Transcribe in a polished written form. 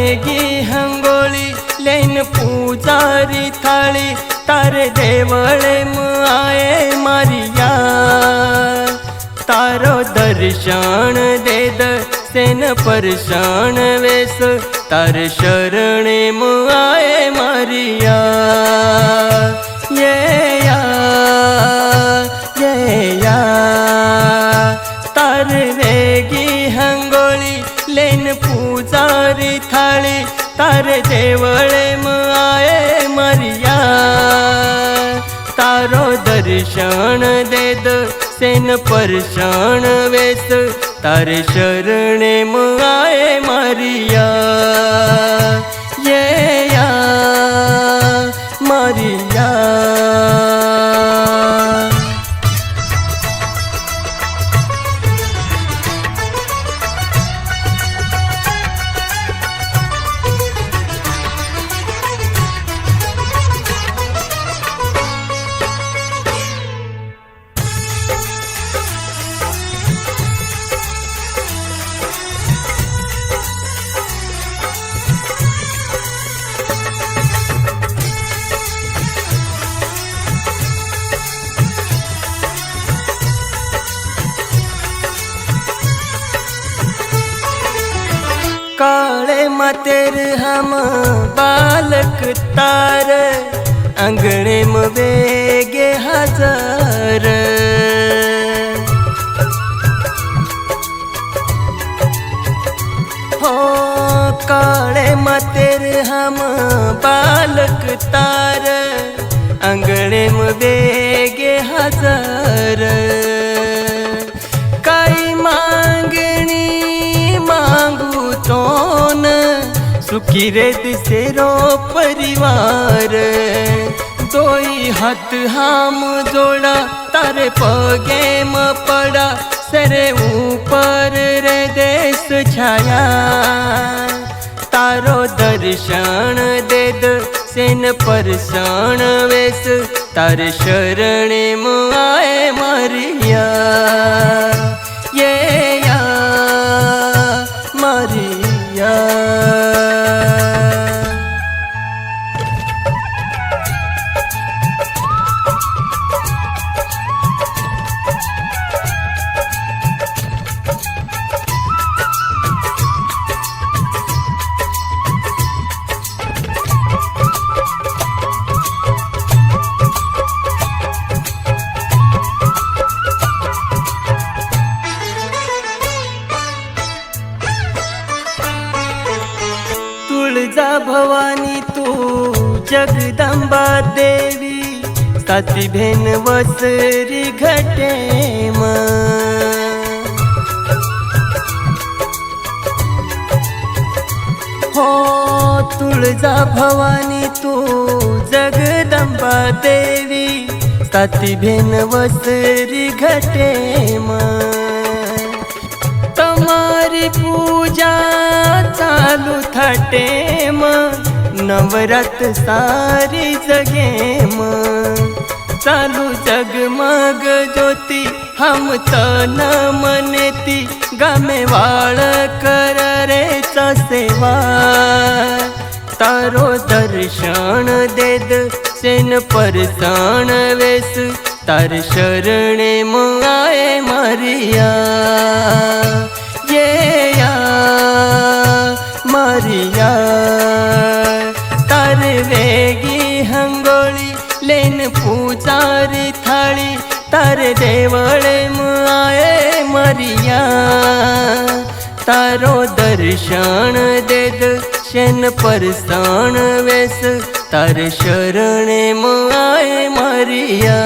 વેગી હંગોળી લઈને પૂજારી થાળી તારે દેવળે આયે મારિયા તારો દર્શન દે સેન પરસણ વેસ તારે શરણે આયે મારિયા તારે વેગી હંગોળી લઈને પૂજારી થાળી તારે દેવળે આયે મારિયા તારો દર્શન દે સેન પરસણ વેસ તારે શરણે આયે મારિયા મારિયા काले मतेर हम बालक तार अंगणे में वेगे हजार हो काले मतेर हम बालक तार अंगणे में वेगे हजार कई मांगनी मांगू तोन सुखी रे दिसेरो परिवार दोई हाथ हाम जोड़ा तारे पगे म पड़ा सरे ऊपर रे देश छाया तारो दर्शन दे सेन परसण वेस तारे शरणे आये मारिया मारिया तुळजा भवानी तू जगदंबा देवी साती भेन वसरी घटे हो तुळजा भवानी तू जगदंबा देवी साती भेन वसरी घटे तमारी पूजा चालू थाटे नवरात सारी जगे चालू जगमग ज्योति हम तन मनेती गामे वाळ कर रे सेवा तारो दर्शन दे सेन परसण वेस तारे शरणे आये मारिया मारिया तारे वेगी हंगोળી लेन पूजारी थाળી तारे देवळे आये मारिया तारो दर्शन दे सेन परसण वेस तारे शरणे आये मारिया।